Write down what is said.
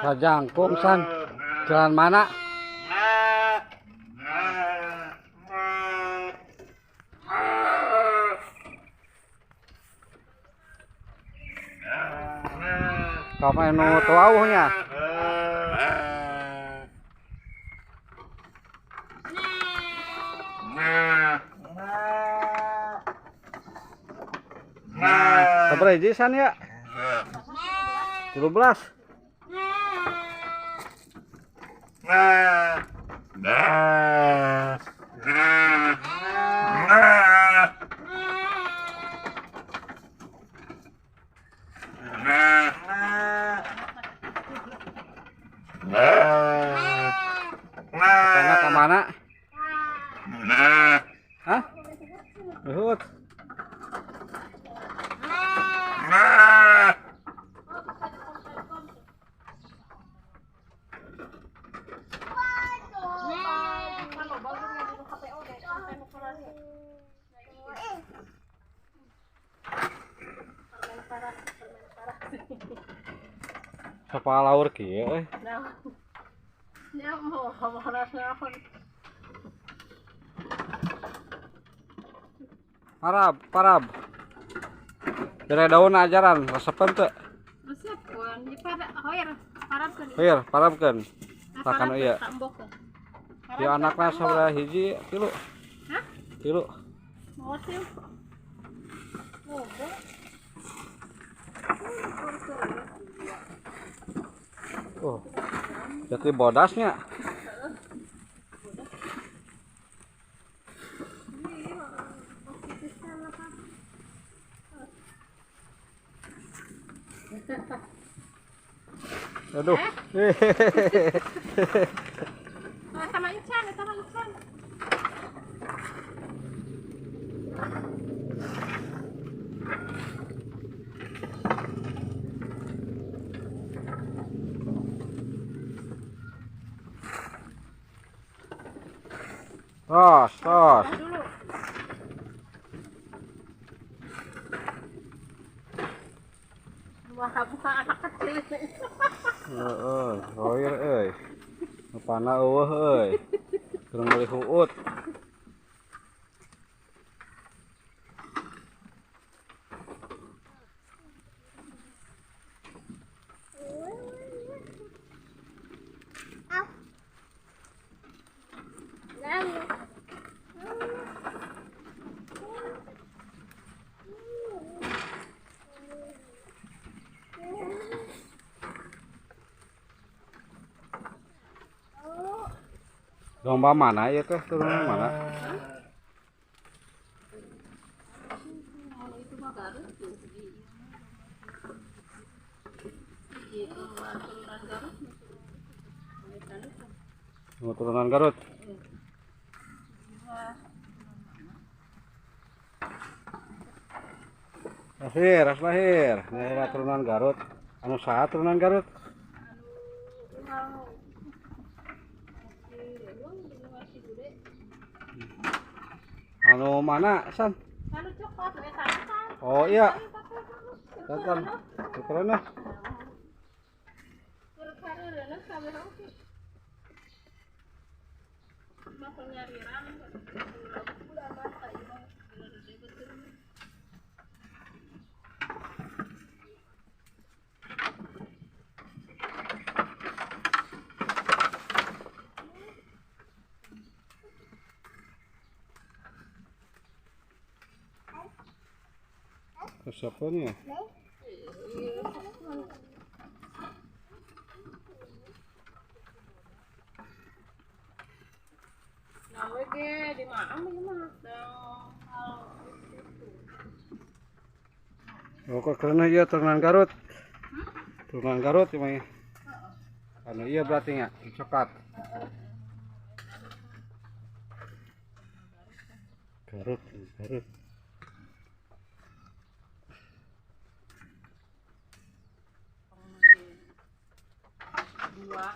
Rajangkung san. Jalan mana? Kau main nu tuauhnya. Sabar hiji san ya? 17. Karena ke mana? Hah? Luhut. Sapa laur kieu euy. Ya mau hamarasan. Parab. Bere daun ajaran resepen teu? Resepkeun di pada hoir parabkeun. Hoir, parabkeun. Takan ieu. Di Ya anakna sabaraha hiji? 3. Hah? 3. Mau sih. Oh. Jadi bodasnya. Aduh. Sama ikan. Tos. Dulu. Buah anak kecil. Heeh, hoir euy. Rupana eueuh euy. Kurang meuli huut. Domba mana ya teh? Turunan mana? Itu mah Garut tuh. Turunan Garut. Lahir. Ini turunan Garut. Anu saha turunan Garut? Anu mana, San? Anu coklat kan. Oh iya. Kan. Keren ya. Siapa nih ya? Di mana Oh, kok keren ya turunan Garut. Turunan Garut ini. Anu iya berarti nya coklat. Garut. dua